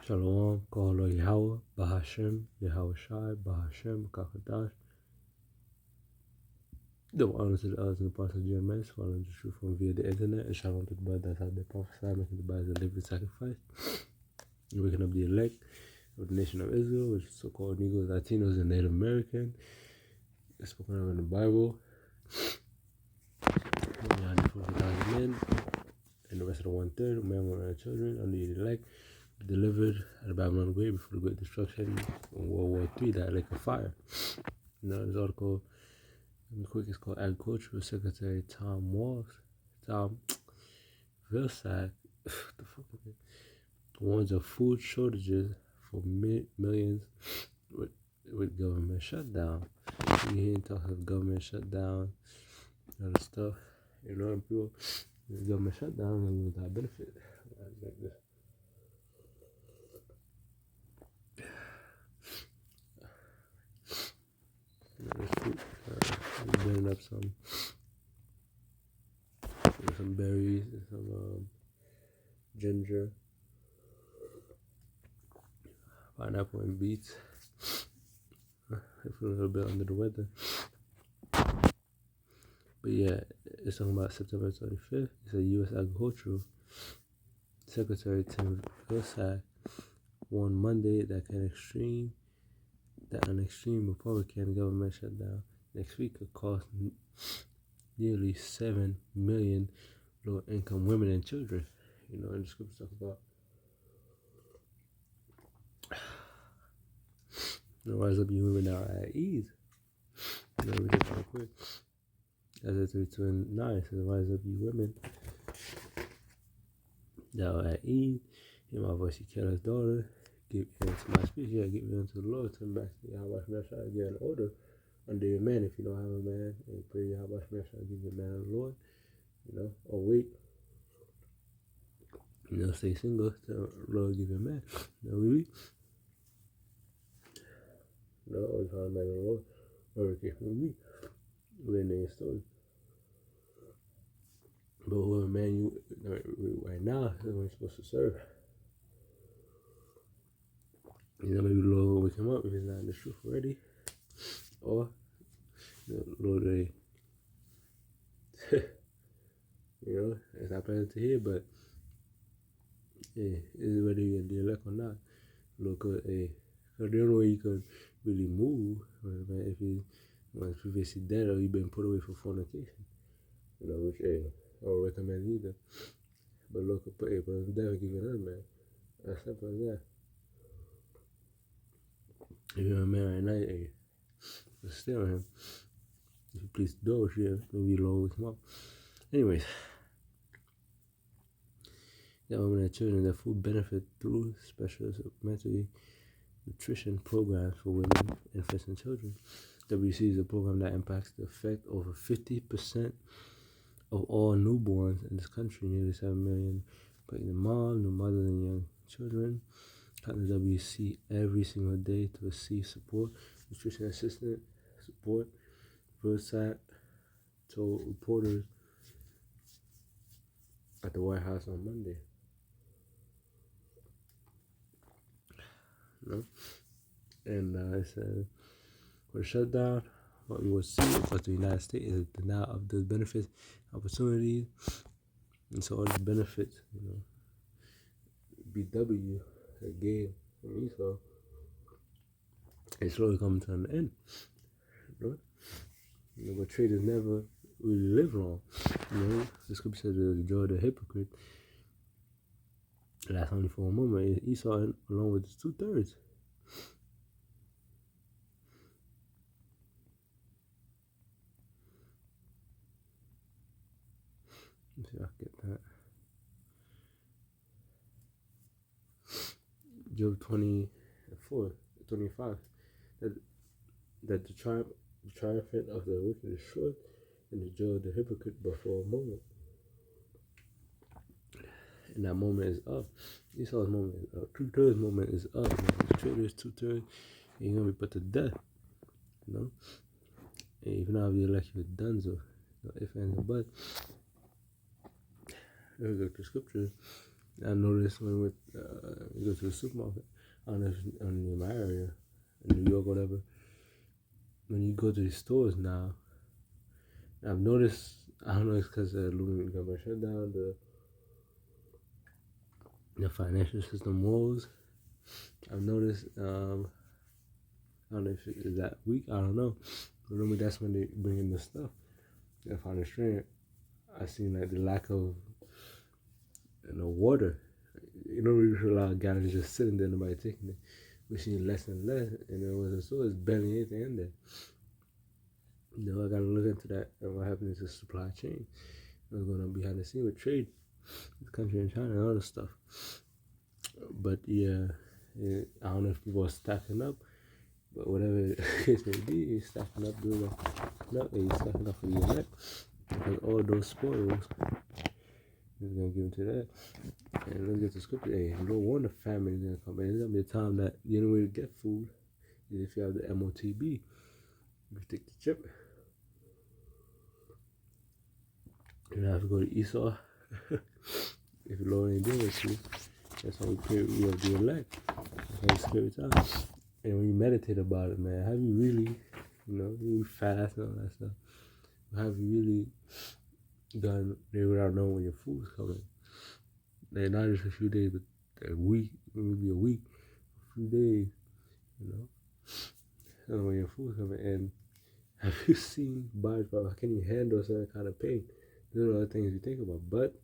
Shalom, Kohalo Yahweh, Bahashem, Yahweh Shai, Bahashem, Kakadash. The honor to the elders and the apostles of GMS, following the truth from via the internet, and shalom to the blood that's out there prophesied, making the body a living sacrifice. And waking up the elect of the nation of Israel, which is so-called Negroes, Latinos, and Native American. It's spoken of in the Bible. 140,000 men, and the rest of the one-third, men, women, and children, under the elect, delivered at the Babylon Great before the Great Destruction in World War III, that lake of fire. You know, this article, quick, it's called Agricultural Secretary Tom Vilsack, the fuck is it? Warns of food shortages for millions with government shutdown. You hear talk of government shutdown, all this stuff. You know, people, the government shutdown and lose that benefit. Like this. This fruit, burning up some berries and some ginger, pineapple, and beets. I feel a little bit under the weather, but yeah, it's talking about September 25th. It's a U.S. Agricultural Secretary Tim Vilsack warned Monday that an extreme Republican government shutdown next week could cost nearly 7 million low-income women and children. You know, and the scriptures talk about rise up, you women now at ease. You know, we did real quick. As 3:29 says, rise up, you women now at ease. Hear my voice, you careless daughter. Give ear to my speech. Yeah, give ear unto the Lord. Turn back to Yahweh Shemeshah. Get an order under your man. If you don't have a man, and pray Yahweh Shemeshah, give your man the Lord. You know, or wait. You know, stay single. Tell Lord, give your man. You know, really. You know, always find a man in the Lord. Or it came from me. We're in the story. But whoever man you right now is when you're supposed to serve. You know, maybe the Lord will wake him up if he's not in the truth already. Or, the Lord, you know, it's not present to hear, but, yeah, is whether you're the elect or not. Look, because the only way you can really move, man, if you was previously dead or you've been put away for fornication. You know, which, hey, I don't recommend either. But look, but I'm definitely giving her, man. As simple as that. If you're a man right now, hey, just stay on him. If you please the door, yeah, maybe you'll always come up. Anyways, that women and children that food benefit through special supplementary nutrition programs for women, infants, and children. WC is a program that impacts the effect over 50% of all newborns in this country, nearly 7 million pregnant moms, new mothers, and young children come to WC every single day to receive support, nutrition assistance support. Vilsack told reporters at the White House on Monday. You know? And it said, for the shutdown, what we will see across the United States is a denial of those benefits, opportunities, and so all the benefits, you know, BW again from Esau, it's slowly coming to an end. You know? You know, but traders never really live long. You know, the scripture says the joy of the hypocrite lasts only for a moment. Esau, along with his 2/3. Let's see if I can get that. Job 25. That the triumphant of the wicked is short, and the joy of the hypocrite but for a moment. And that moment is up. Esau's moment is up. 2/3 moment is up. Man. The trader is 2/3. You're gonna be put to death. You know? And if not, you're like you're done so. If and but. Here we go to scripture. I noticed when we go to the supermarket, I don't know if in my area, in New York, whatever, when you go to the stores now, I've noticed, I don't know if it's because the aluminum government shut down, the financial system woes. I've noticed, I don't know if it is that week, I don't know. But normally that's when they bring in the stuff. If I'm strange, I seen like the lack of water. You know, we see a lot of gallons just sitting there, nobody taking it. We see less and less, and then when the store is barely anything in there. I gotta look into that and what happens to the supply chain. What's going on behind the scene with trade, this country and China and other stuff. But yeah, I don't know if people are stacking up, but whatever the case may be, he's stacking up, doing that. He's stacking up for the elect because all those spoils, he's gonna give into that. And let's get to scripture. Hey, you don't want a famine is gonna come, and there's gonna be a time that the only way to get food is if you have the MOTB. You take the chip. You don't have to go to Esau. If the Lord ain't doing it to you, that's how we pray. We have the elect. That's how we spend time. And when you meditate about it, man, have you really, you fast and all that stuff, have you really done there without knowing when your food's coming? Like, not just a few days, but a week, maybe a week, a few days, don't know when your food's coming. And have you seen bodies, how can you handle certain kind of pain? Those are the things you think about, but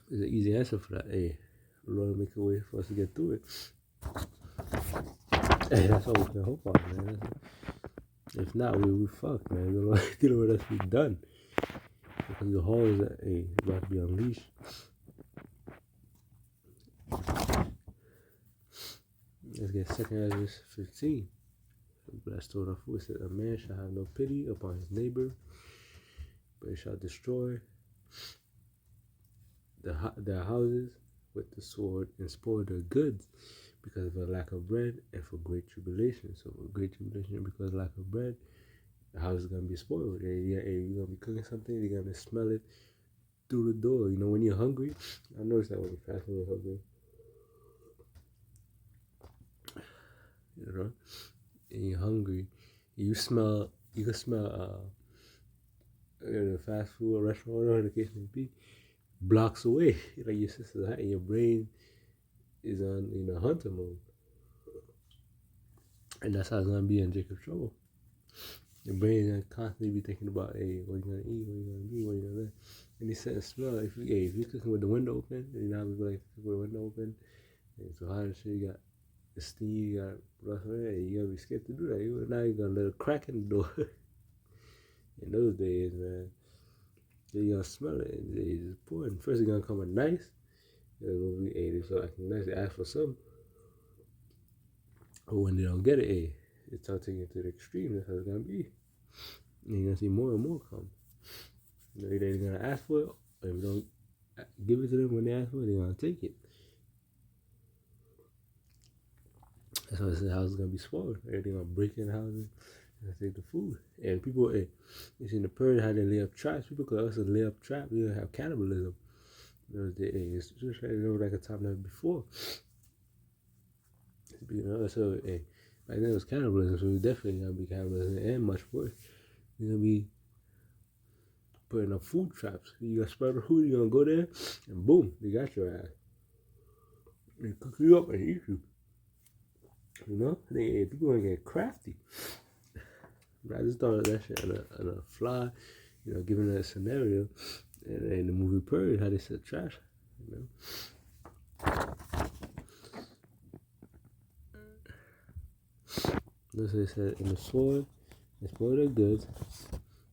there's an easy answer for that. Hey, Lord, make a way for us to get through it. Hey, that's all we can hope on, man. If not, we fucked, man. The Lord dealing with us, we done. Because the horrors that about to be unleashed. Let's get 2 Ezra 15. But I told our food, said, a man shall have no pity upon his neighbor, but he shall destroy their houses with the sword and spoil their goods because of a lack of bread and for great tribulation. So for great tribulation, because of lack of bread, the house is going to be spoiled. You're going to be cooking something, you're going to smell it through the door. When you're hungry, I noticed that when you fast, when you're hungry, and you're hungry, you can smell the fast food or restaurant, whatever the case may be, blocks away. Like your sister's hot and your brain is on hunter mode. And that's how it's gonna be in Jacob's trouble. Your brain is gonna constantly be thinking about, hey, what you gonna eat, what you gonna do, what you gonna do. And he said smell. If you're cooking with the window open, and now people like cook with the window open, and it's so hot and shit, you got the steam, you got rust on it, you gotta be scared to do that. Now you're gonna let a crack in the door. In those days, man, you're gonna smell it and it's important. First, you're gonna come in nice. You're gonna be, hey, so acting nice, they ask for something. But when they don't get it, it's taking it to the extreme. That's how it's gonna be. And you're gonna see more and more come. Either they're gonna ask for it, or if you don't give it to them when they ask for it, they're gonna take it. That's why the house is gonna be spoiled. Everything gonna break in the houses and take the food. And people, you see in the period how they lay up traps. People could also lay up traps. We don't have cannibalism. It's just like a time like before. So back then it was cannibalism, so we definitely gonna be cannibalism and much worse. You're gonna be putting up food traps. You got spread the food, you're gonna go there and boom, they got your ass. They cook you up and eat you. People gonna get crafty. I just thought of that shit on a fly, given that scenario, and in the movie Purge, how they said trash, That's what they said in the sword, they spoil their goods.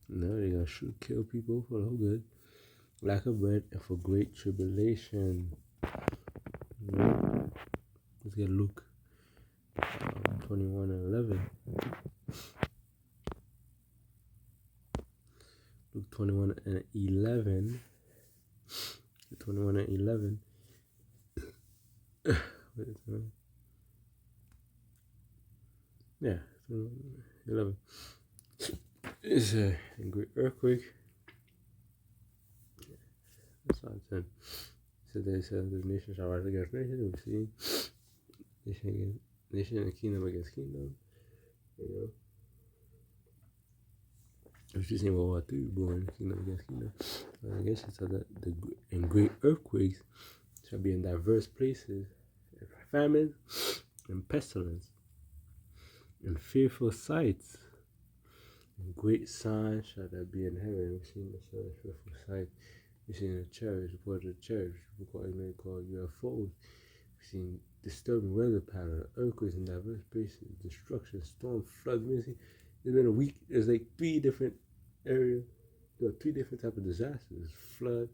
They're gonna kill people for no good, lack of bread, and for great tribulation. Let's get Luke 21 and 11. Luke 21 and 11. 21 and 11. Yeah, 11. It's a great earthquake. renaissance. And so they said the nation shall rise against nation. We see nation against nation and kingdom against kingdom. You know, we've just seen World War III born, kingdom against kingdom. I guess it's that and great earthquakes shall be in diverse places, famine and pestilence, and fearful sights. And great signs shall there be in heaven. We've seen the fearful sight. We've seen the chariots, reported the chariots, what you may call UFOs. We've seen disturbing weather pattern, earthquakes in diverse places, destruction, storm, floods. It's been a week. There's like 3 different areas. There are 3 different types of disasters: flood,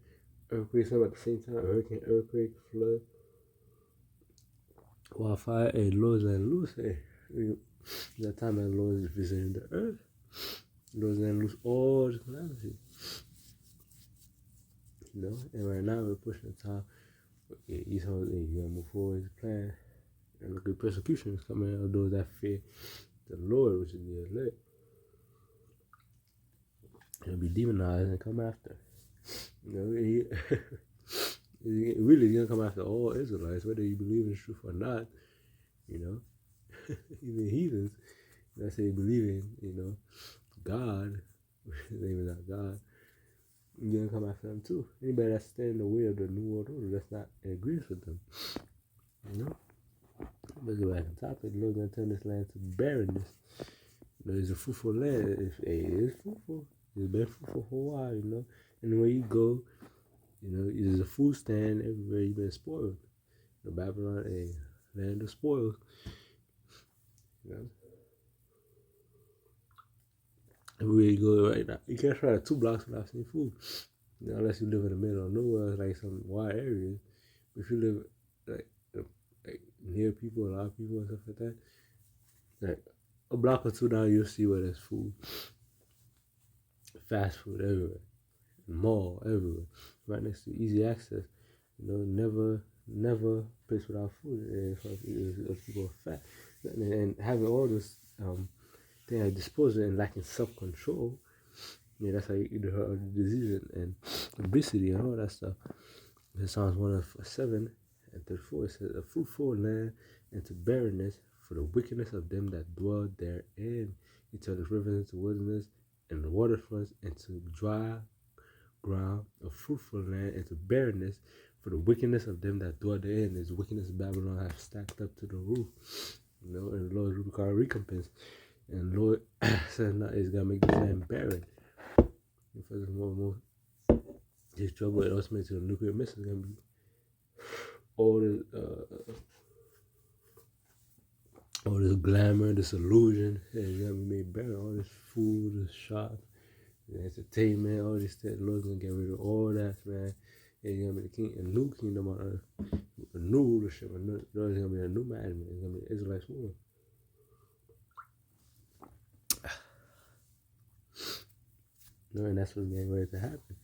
earthquakes, all at the same time. Hurricane, earthquake, flood, wildfire. And Lord's and loose. That time that Lord is visiting the earth. Lord's and loose all the calamity. You know, and right now we're pushing the time. He's on. You gotta move forward his plan. And look at persecution is coming out of those that fear the Lord, which is the elect. He'll be demonized and come after. You know, he really is gonna come after all Israelites, whether you believe in the truth or not. You know, even heathens. Let's say believe in, you know, God, his name is not God. You're gonna come after them too. Anybody that's standing in the way of the new world order, that's not in agreement with them. You know? Let's go back on topic. The Lord's gonna turn this land to barrenness. You know, it's a fruitful land. It is fruitful. It's been fruitful for a while, you know. And where you go, you know, there's a food stand everywhere. You've been spoiled. The Babylon, a land of spoils. You know. Everywhere you go right now, you can't try 2 blocks without seeing food. You know, unless you live in the middle of nowhere, like some wide areas. But if you live like near people, a lot of people and stuff like that, like a block or 2 down, you'll see where there's food, fast food everywhere, mall everywhere, right next to easy access. You know, never place without food. If people are fat, and having all this thing at disposal and lacking self-control, yeah, that's how you get the disease and obesity and all that stuff. In Psalms 107 and 34, it says, a fruitful land into barrenness for the wickedness of them that dwell therein. He turned the rivers into wilderness and the waterfronts into dry ground, a fruitful land into barrenness for the wickedness of them that dwell therein. This wickedness of Babylon have stacked up to the roof. You know, and the Lord will require recompense. And Lord says now he's gonna make this land barren. And furthermore, his trouble and ultimately to the nuclear missile is gonna be all this glamour, this illusion, is gonna be made barren. All this food, this shops, the entertainment, all this stuff. The Lord's gonna get rid of all that, man. And he's gonna be a new kingdom on earth, a new rulership. There's gonna be a new management. It's gonna be the Israelites ruling. No, and that's what's getting ready to happen.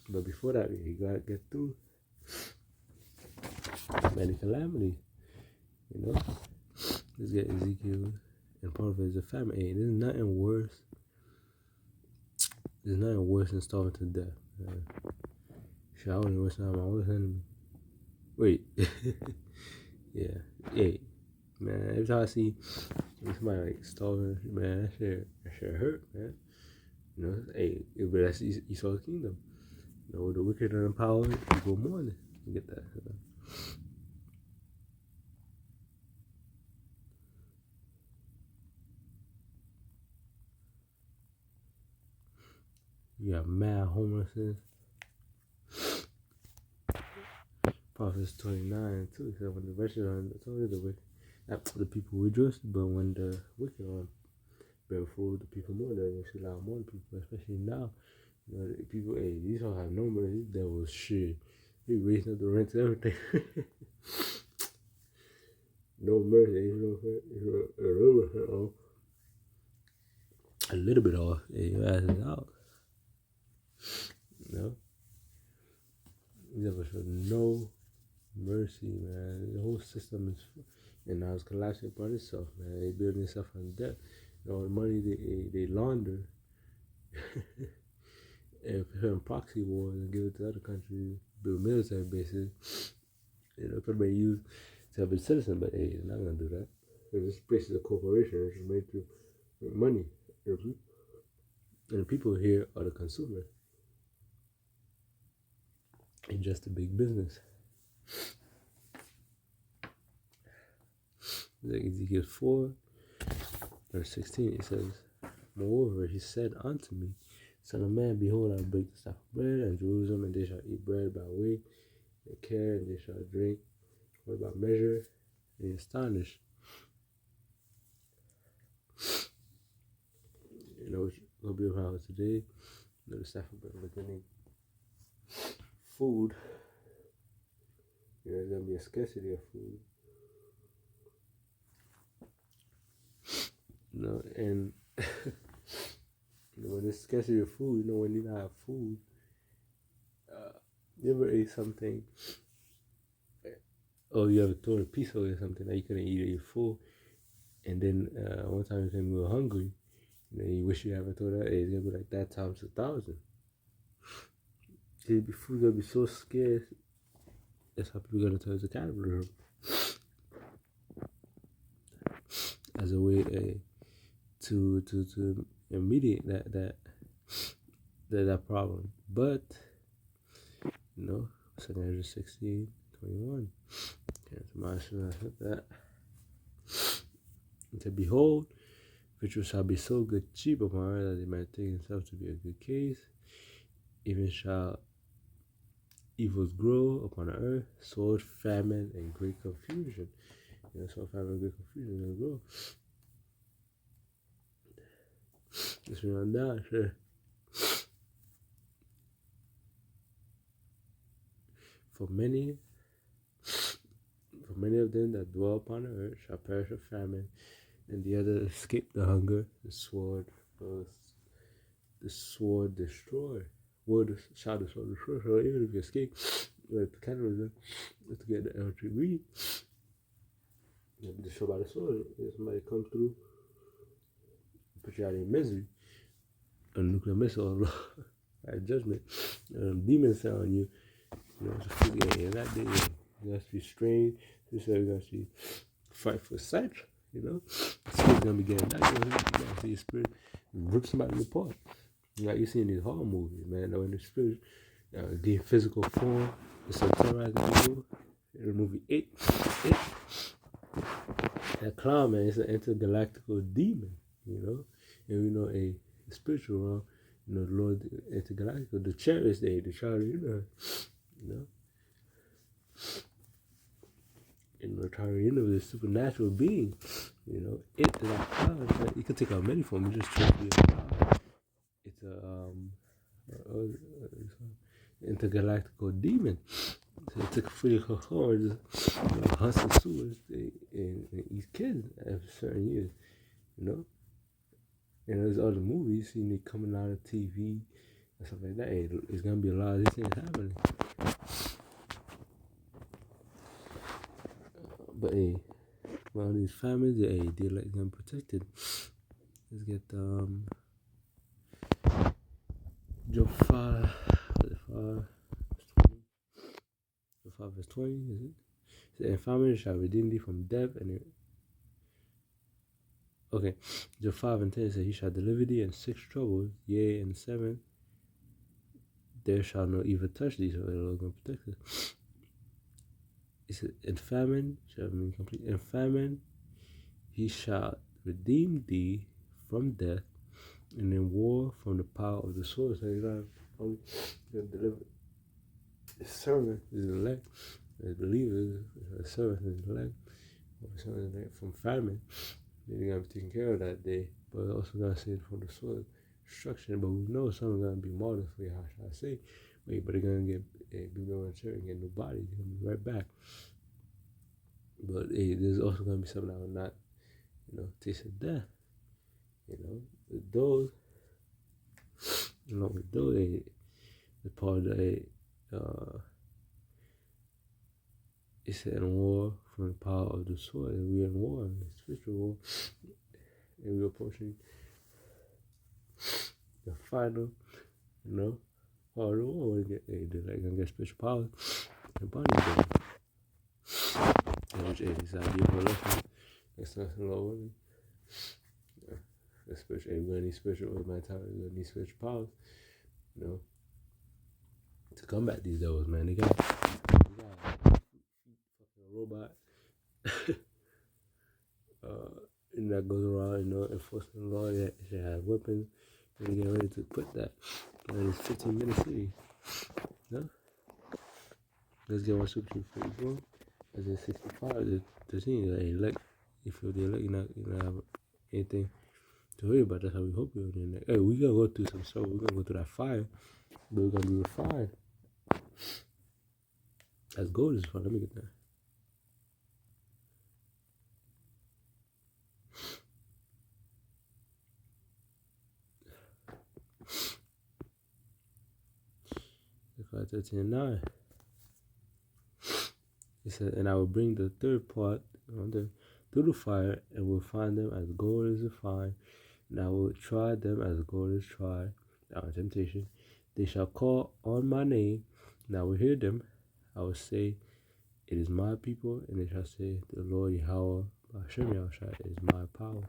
But before that, you gotta get through many calamities. You know, let's get Ezekiel, and part of it is a famine. Hey, there's nothing worse. There's nothing worse than starving to death. Shit, I wouldn't wish on my worst enemy. Wait, yeah, hey, man. Every time I see somebody like starving, man, that shit hurt, man. You know, hey, but that's Esau's kingdom. You know, the wicked and the power, you go mourning. You get that. You know? You got mad homelessness. Proverbs 29 too. So when the wretched are told the wicked, the people rejoice, but when the wicked are bear fruit, the people mourn. You see a lot more people, especially now. You know, the people, hey, these don't have no money. These devils shit. They raising up the rent and everything. No mercy, a little bit off. Hey, your ass is out. You know? You never show no mercy, man. The whole system is, and now it's collapsing upon itself, man. They building itself on debt. You know, the money they launder And if you're in proxy wars and give it to other countries, build military bases, everybody use to help its citizen, but hey, they're not gonna do that. Because this place is a corporation, it's made to make money. And the people here are the consumers. And just a big business. Like Ezekiel 4, verse 16, it says, Moreover, he said unto me, Son of man, behold, I will break the staff of bread in Jerusalem, and they shall eat bread by weight, and care, and they shall drink by measure, and he astonished. Which will be around today. The staff of bread beginning food. There's gonna be a scarcity of food. And when there's scarcity of food, when you don't have food, you ever ate something, or you ever thrown a piece away or something that you couldn't eat it, you're full, and then one time you came real hungry, you wish you haven't thrown that, it's gonna be like that times 1,000. Food's gonna be so scarce, that's how people are gonna turn to cannibalism as a way to remediate that problem. But 2 Ezra 16:21. That. And to behold, victuals shall be so good cheap upon earth that they might think themselves to be a good case. Even shall evils grow upon the earth, sword, famine, and great confusion. Sword, famine, and great confusion is going to grow. Just on down, sure. For many of them that dwell upon the earth shall perish of famine, and the other escape the hunger. The sword destroy. Word shall the sword destroy. So even if you escape, the cannibalism is to get the electric read. Destroyed by the sword. If somebody comes through, put you out in misery. A nuclear missile, at judgment. Demons fell on you. That day, you have to be strained. You have to fight for sight. Spirit's gonna be getting back. You gotta see your spirit rip somebody apart. Like you see in these horror movies, man. When the spirit gain physical form, it's so terrorizing people. In the movie 8, that clown, man, is an intergalactical demon. And we know a spiritual realm. The Lord intergalactical, the chariot day, the child of the the child of the is a supernatural being. It is like cloud. You can take out many forms. You just try to be a cloud. It's intergalactical demon. So it took physical form, just hunts and sewers and eat kids after certain years. And there's other movies, you see me coming out of TV and stuff like that. Hey, it's gonna be a lot of these things happening. But hey, well, these families, they're like them protected. Let's get Job 5, verse 20, is it? And famine shall redeem thee from death, okay. Job 5:10 says, He shall deliver thee in 6 troubles, yea, in 7 there shall no evil touch thee. So the Lord gonna protect us. He said, in famine shall mean complete. In famine he shall redeem thee from death, and in war from the power of the sword. So he's not only gonna deliver his servant, his elect, his believers, his servant, his elect, from famine. They're gonna be taken care of that day, but also gonna save from the sword destruction. But we know some are gonna be martyrs for you, how should I say? But they're gonna be going to church and get no body. They're gonna be right back. But there's also gonna be some that will not, taste of death. With those, the part of it's in war from the power of the sword, and we're in war, spiritual war, and we're approaching the final, part of the world. They're like gonna get special powers. And bodybuilding. Which is idea for lesson. That's not a lot of women. Yeah. Especially we're gonna need special with my time, we're gonna need special powers, you know, to combat these devils, man. They got fucking robot and that goes around, enforcing the law. They should have weapons. And get ready to put that in this 15-minute city. No? Let's get one Super Team 44. As in 65, the team, like, elect. If they elect, you're not gonna have anything to worry about. That's how we hope we're doing that. Hey, we gonna go through some stuff. We're gonna go through that fire, but we're gonna be refined. That's gold is fun. Let me get that. Zechariah 13:9. It said, and I will bring the third part through the fire, and will find them as gold is refined, and I will try them as gold is tried. Our temptation. They shall call on my name, and I will hear them. I will say, it is my people, and they shall say, the Lord Yahweh, Hashem Yahushua is my power.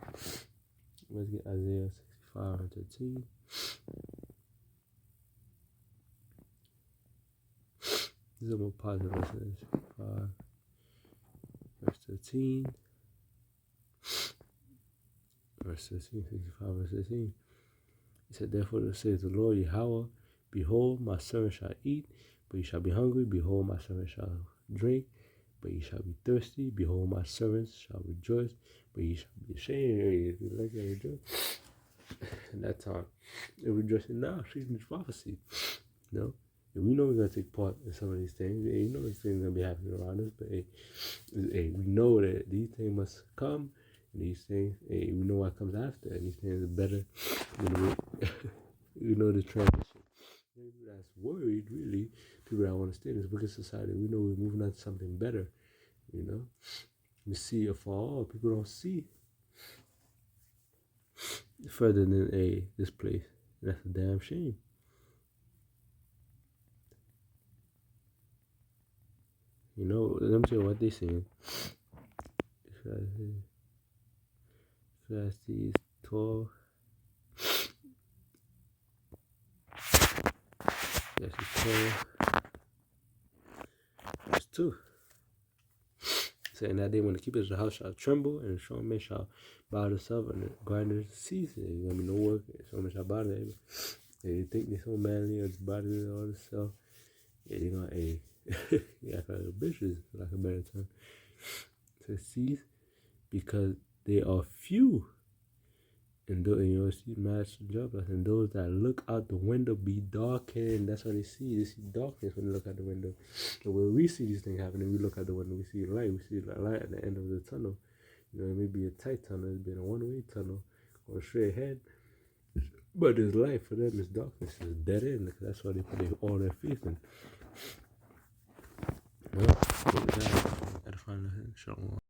Let's get Isaiah 65:13. These are more positive lessons. 5, verse 13. Verse 13, 65, verse 13. He said, therefore, says the Lord Yahweh, behold, my servant shall eat, but ye shall be hungry. Behold, my servant shall drink, but ye shall be thirsty. Behold, my servants shall rejoice, but ye shall be ashamed. Like that, rejoice. In that time, they're rejoicing now, speaking this prophecy. You know? And we know we're going to take part in some of these things. Hey, you know these things are going to be happening around us, but hey, we know that these things must come, and these things, hey, we know what comes after, and these things are better than we know the transition. People that's worried, really, people that want to stay in this wicked society, we know we're moving on to something better, you know. We see it for all. People don't see further than this place. And that's a damn shame. You know, let me tell you what they saying. Ecclesiastes 12. Ecclesiastes 12. Verse 2. Saying that day when the keepers of the house shall tremble, and the strong man shall bow themselves, and the grinders cease. There's gonna be no work. Strong men shall bow them. They think they're so manly, or just body and all this stuff. Yeah, they're gonna yeah, like a bitches, like a better term. To cease, because they are few. And you'll see match jobless, and those that look out the window be darkened. That's what they see. They see darkness when they look out the window. And when we see these things happening, we look out the window, we see light. We see the light at the end of the tunnel. You know, it may be a tight tunnel, it's been a one-way tunnel, or straight ahead. But there's light for them. It's darkness. It's dead end. That's why they put all their faith in. Well, gotta find a show.